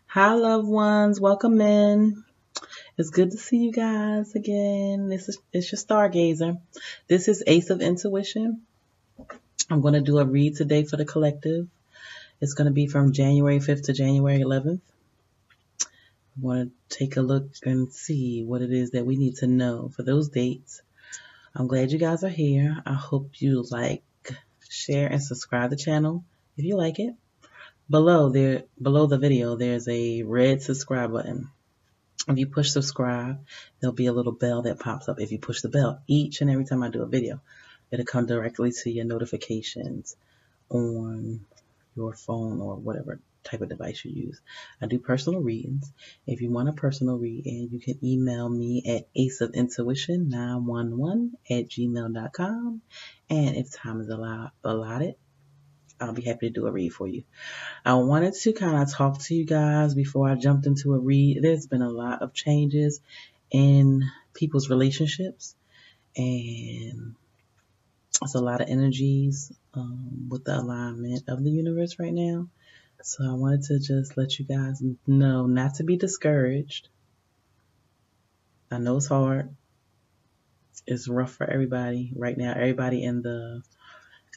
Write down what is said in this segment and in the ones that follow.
Hi, loved ones. Welcome in. It's good to see you guys again. It's your stargazer. This is Ace of Intuition. I'm going to do a read today for the collective. It's going to be from January 5th to January 11th. I want to take a look and see what it is that we need to know for those dates. I'm glad you guys are here. I hope you like, share, and subscribe to the channel if you like it. Below the video, there's a red subscribe button. If you push subscribe, there'll be a little bell that pops up. If you push the bell each and every time I do a video, it'll come directly to your notifications on your phone or whatever type of device you use. I do personal readings. If you want a personal reading, you can email me at aceofintuition911@gmail.com. And if time is allotted, I'll be happy to do a read for you. I wanted to kind of talk to you guys before I jumped into a read. There's been a lot of changes in people's relationships, and it's a lot of energies with the alignment of the universe right now. So I wanted to just let you guys know not to be discouraged. I know it's hard. It's rough for everybody right now. Everybody in the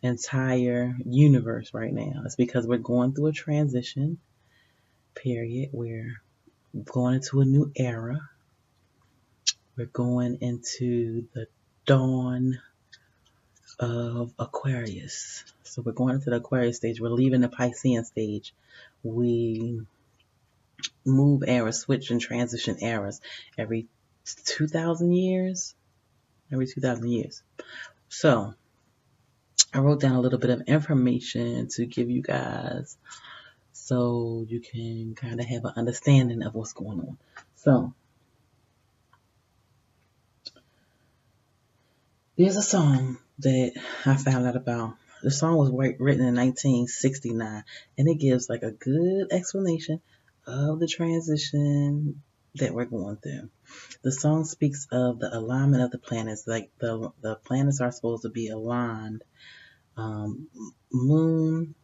entire universe right now. It's because we're going through a transition period. We're going into a new era. We're going into the dawn of Aquarius. So we're going into the Aquarius stage. We're leaving the Piscean stage. We move eras, switch and transition eras every 2,000 years. Every 2,000 years. So I wrote down a little bit of information to give you guys so you can kind of have an understanding of what's going on. So there's a song that I found out about. The song was written in 1969, and it gives like a good explanation of the transition that we're going through. The song speaks of the alignment of the planets, like the planets are supposed to be aligned. Moon,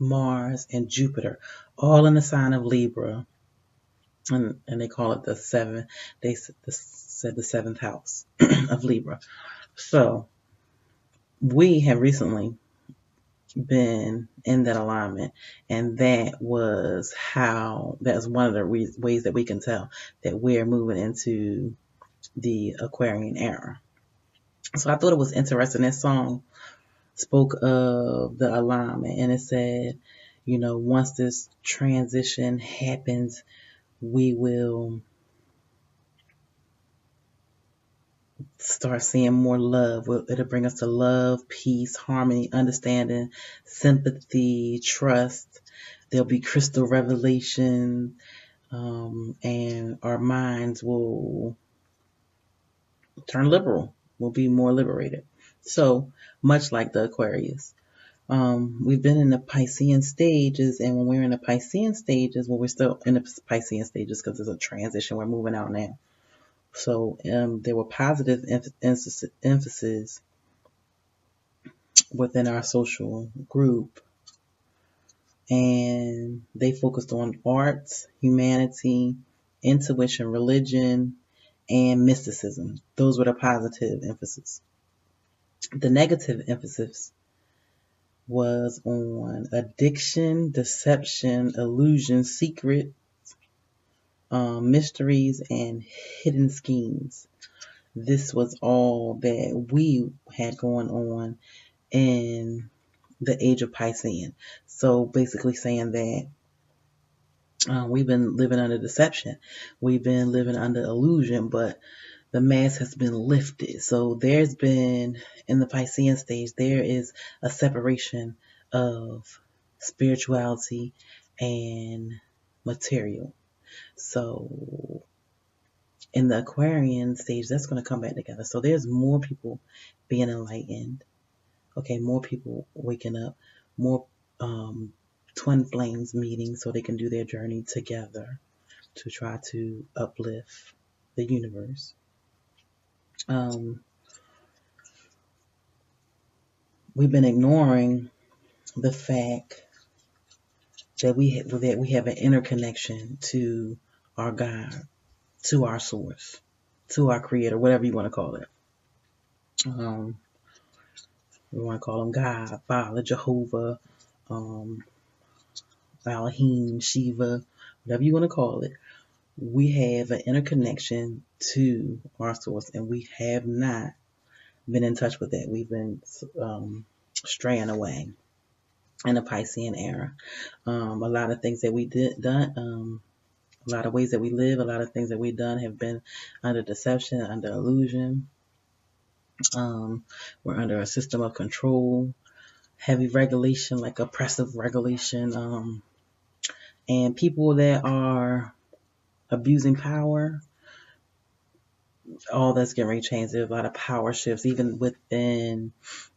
Mars, and Jupiter, all in the sign of Libra, and they call it the seven. They said the seventh house of Libra. So we have recently been in that alignment, and that was one of the ways that we can tell that we're moving into the Aquarian era. So I thought it was interesting. That song spoke of the alignment, and it said, once this transition happens, we will start seeing more love. It'll bring us to love, peace, harmony, understanding, sympathy, trust. There'll be crystal revelation, and our minds will turn liberal. We'll be more liberated. So much like the Aquarius. We've been in the Piscean stages, and when we're in the Piscean stages, we're still in the Piscean stages because it's a transition. We're moving out now. So there were positive emphasis within our social group, and they focused on arts, humanity, intuition, religion, and mysticism. Those were the positive emphasis. The negative emphasis was on addiction, deception, illusion, secret, mysteries, and hidden schemes. This was all that we had going on in the age of Piscean. So basically saying that we've been living under deception. We've been living under illusion, but the mask has been lifted. So there's been, in the Piscean stage, there is a separation of spirituality and material. So in the Aquarian stage, that's going to come back together. So there's more people being enlightened. Okay, more people waking up, more twin flames meeting so they can do their journey together to try to uplift the universe. We've been ignoring the fact that we have an interconnection to our God, to our source, to our creator, whatever you want to call it. We want to call him God, Father, Jehovah, um, Elohim, Shiva, whatever you want to call it. We have an interconnection to our source, and we have not been in touch with that. We've been straying away in the Piscean era. A lot of things that we done, a lot of ways that we live, a lot of things that we've done have been under deception, under illusion. We're under a system of control, heavy regulation, like oppressive regulation, and people that are abusing power. All that's getting ready to change. There's a lot of power shifts, even within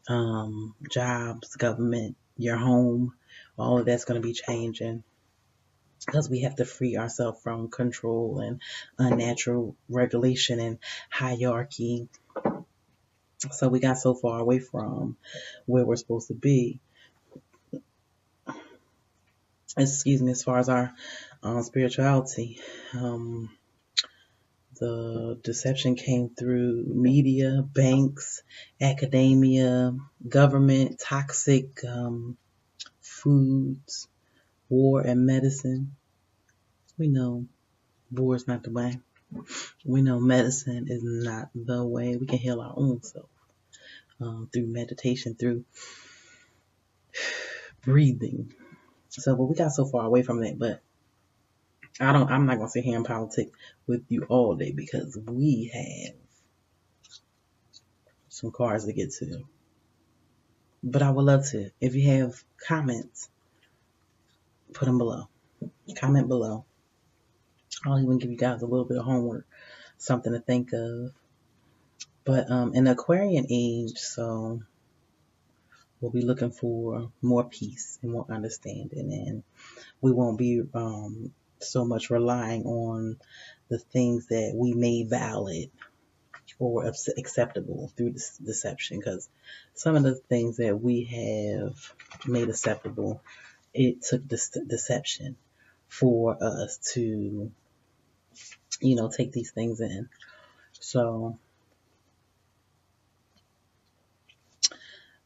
jobs, government, your home. All of that's going to be changing because we have to free ourselves from control and unnatural regulation and hierarchy. So we got so far away from where we're supposed to be. Excuse me, as far as our spirituality. The deception came through media, banks, academia, government, toxic foods, war, and medicine. We know war is not the way. We know medicine is not the way. We can heal our own self through meditation, through breathing. So, but we got so far away from that. But I'm not gonna sit here and politic with you all day because we have some cards to get to. But I would love to. If you have comments, put them below. Comment below. I'll even give you guys a little bit of homework, something to think of. But in the Aquarian age, so we'll be looking for more peace and more understanding, and we won't be so much relying on the things that we made valid or acceptable through this deception, because some of the things that we have made acceptable, it took this deception for us to, take these things in. So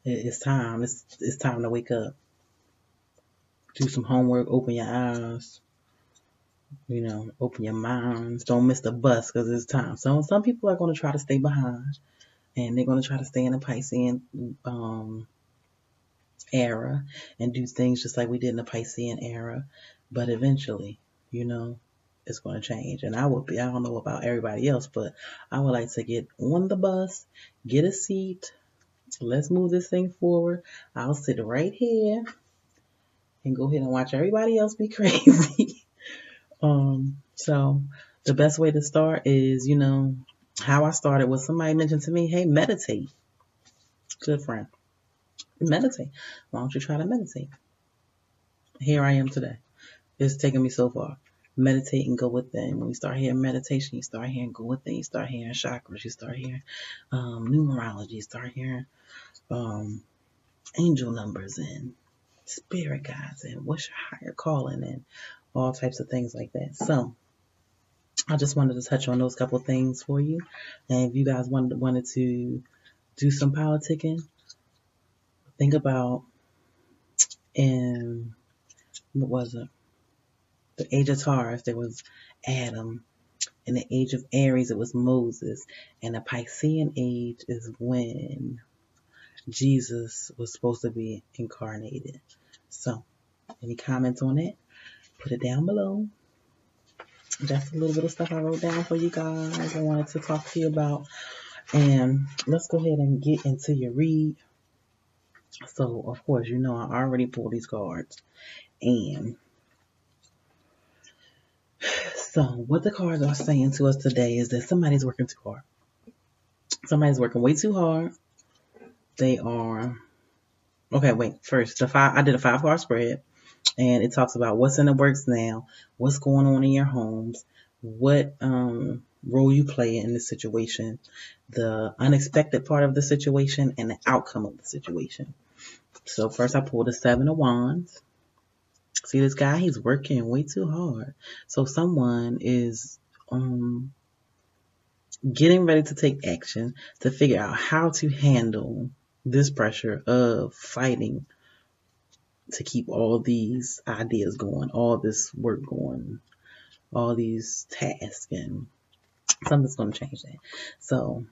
it's time. It's time to wake up. Do some homework. Open your eyes. Open your minds. Don't miss the bus because it's time. So some people are going to try to stay behind, and they're going to try to stay in the Piscean era and do things just like we did in the Piscean era. But eventually, it's going to change. And I don't know about everybody else, but I would like to get on the bus, get a seat. Let's move this thing forward. I'll sit right here and go ahead and watch everybody else be crazy. So the best way to start is, how I started was somebody mentioned to me, hey, meditate. Good friend. Meditate. Why don't you try to meditate? Here I am today. It's taken me so far. Meditate and go within. When you start hearing meditation, you start hearing go within. You start hearing chakras. You start hearing numerology. You start hearing angel numbers and spirit guides and what's your higher calling and all types of things like that. So I just wanted to touch on those couple things for you. And if you guys wanted to do some politicking, think about what was it? The age of Taurus, there was Adam. In the age of Aries, it was Moses. And the Piscean age is when Jesus was supposed to be incarnated. So, any comments on it? Put it down below. Just a little bit of stuff I wrote down for you guys I wanted to talk to you about. And let's go ahead and get into your read. So, of course, I already pulled these cards. And so what the cards are saying to us today is that somebody's working too hard. Somebody's working way too hard. They are... Okay, wait. First, I did a 5-card spread. And it talks about what's in the works now, what's going on in your homes, what role you play in the situation, the unexpected part of the situation, and the outcome of the situation. So first I pulled the 7 of Wands. See, this guy, he's working way too hard. So someone is getting ready to take action to figure out how to handle this pressure of fighting to keep all these ideas going, all this work going, all these tasks, and something's going to change that. So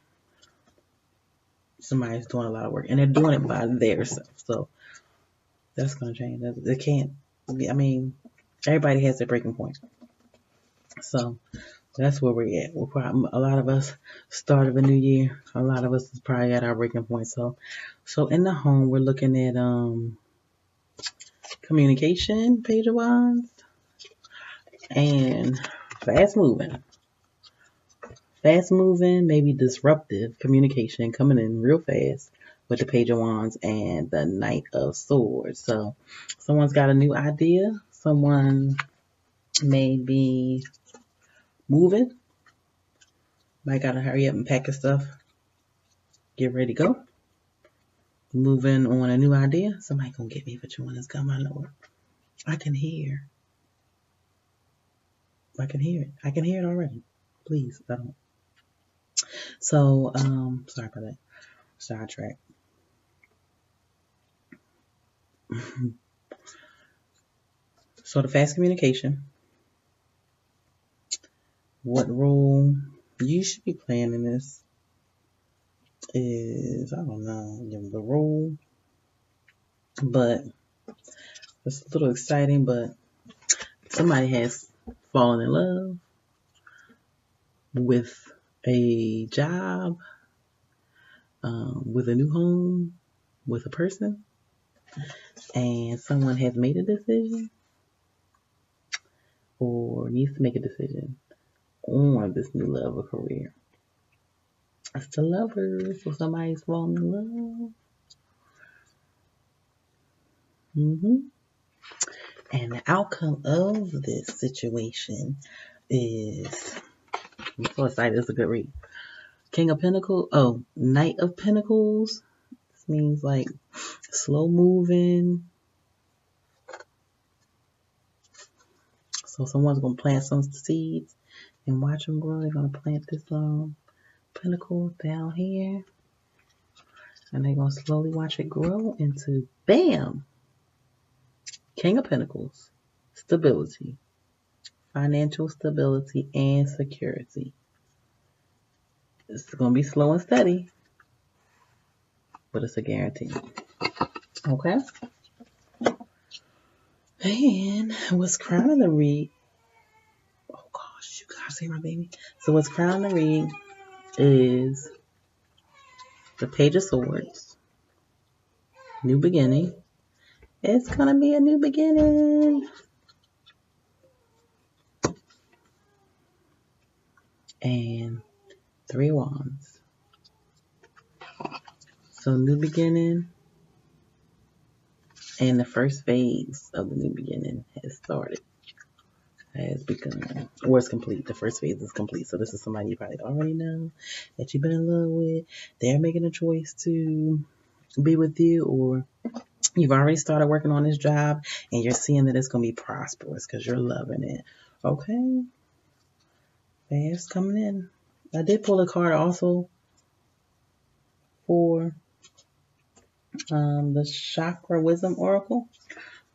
somebody's doing a lot of work, and they're doing it by themselves. So that's going to change. They can't. I mean, everybody has their breaking point. So that's where we're at. We're probably, a lot of us start of a new year. A lot of us is probably at our breaking point. So in the home, we're looking at communication, page of wands, and fast moving. Fast moving, maybe disruptive communication coming in real fast with the page of wands and the knight of swords. So someone's got a new idea. Someone may be moving. Might gotta hurry up and pack your stuff. Get ready to go. Moving on a new idea. Somebody gonna get me for chewing this gum, my lord. I can hear it. I can hear it already. Please, don't. So, sorry about that. Sidetrack. So the fast communication. What role you should be playing in this is, I don't know, the role, but it's a little exciting, but somebody has fallen in love with a job, with a new home, with a person, and someone has made a decision or needs to make a decision on this new love or career. It's the lovers, so somebody's falling in love. And the outcome of this situation is, I'm so excited, it's a good read. King of Pentacles, Knight of Pentacles. This means like slow moving. So someone's going to plant some seeds and watch them grow. They're going to plant this pentacle down here. And they're going to slowly watch it grow into, bam, King of Pentacles, stability, financial stability, and security. It's going to be slow and steady, but it's a guarantee. Okay? And what's crowning the read, oh gosh, you guys see my baby? So what's crowning the read is the Page of Swords, new beginning. It's going to be a new beginning. And 3 of Wands. So new beginning. And the first phase of the new beginning has started. Has begun. Or it's complete. The first phase is complete. So this is somebody you probably already know that you've been in love with. They're making a choice to be with you, or you've already started working on this job and you're seeing that it's going to be prosperous because you're loving it. Okay. Fast coming in. I did pull a card also for the Chakra Wisdom Oracle.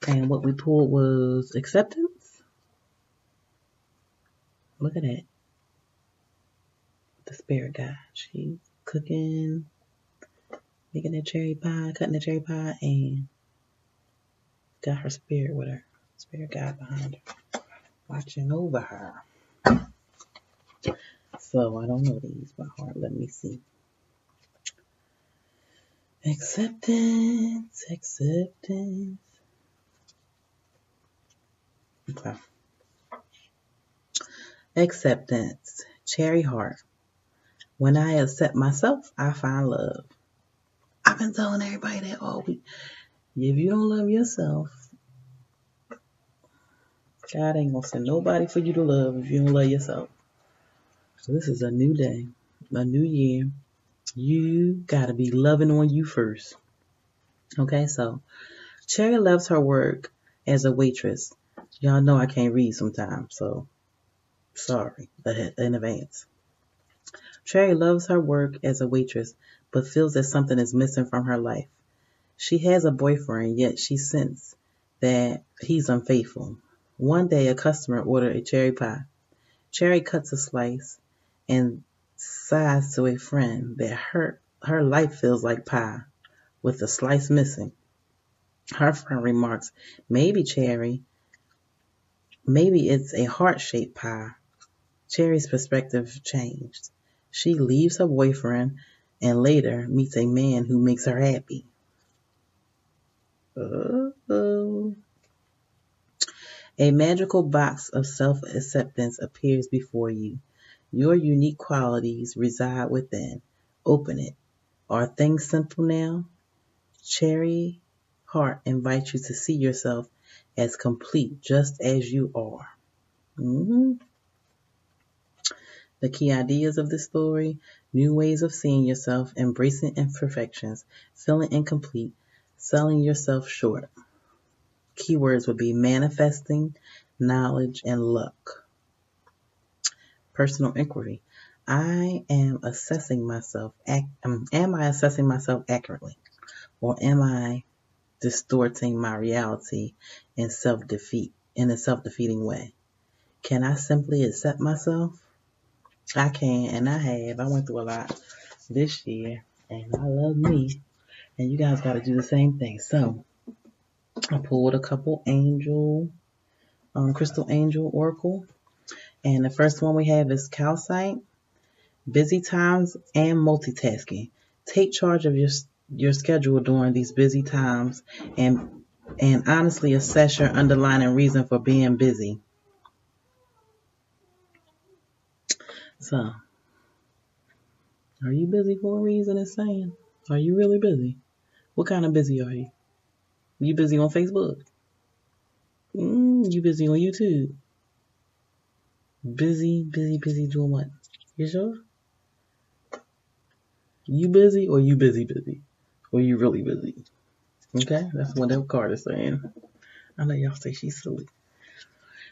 And what we pulled was acceptance. Look at that. The spirit guide. She's cooking, making that cherry pie, cutting the cherry pie, and got her spirit with her. Spirit guide behind her, watching over her. So I don't know these by heart. Let me see. Acceptance. Okay. Acceptance. Cherry heart. When I accept myself, I find love. I've been telling everybody that all week. If you don't love yourself, God ain't gonna send nobody for you to love if you don't love yourself. So this is a new day, a new year. You gotta be loving on you first. Okay, so Cherry loves her work as a waitress. Y'all know I can't read sometimes, so sorry in advance. Cherry loves her work as a waitress, but feels that something is missing from her life. She has a boyfriend, yet she senses that he's unfaithful. One day, a customer ordered a cherry pie. Cherry cuts a slice and sighs to a friend that her life feels like pie, with a slice missing. Her friend remarks, maybe Cherry, maybe it's a heart-shaped pie. Cherry's perspective changed. She leaves her boyfriend and later meets a man who makes her happy. Uh-oh. A magical box of self-acceptance appears before you. Your unique qualities reside within. Open it. Are things simple now? Cherry Heart invites you to see yourself as complete just as you are. The key ideas of this story: new ways of seeing yourself, embracing imperfections, feeling incomplete, selling yourself short. Keywords would be manifesting, knowledge, and luck. Personal inquiry. I am assessing myself. Am I assessing myself accurately? Or am I distorting my reality in a self-defeating way? Can I simply accept myself? I can, and I have. I went through a lot this year, and I love me. And you guys got to do the same thing. So I pulled a couple crystal angel oracle, and the first one we have is calcite. Busy times and multitasking. Take charge of your schedule during these busy times, and honestly assess your underlying reason for being busy. So, are you busy for a reason? It's saying, are you really busy? What kind of busy are you? You busy on Facebook? You busy on YouTube? Busy doing what? You sure? You busy or you busy? Or you really busy? Okay, that's what that card is saying. I know y'all say she's silly.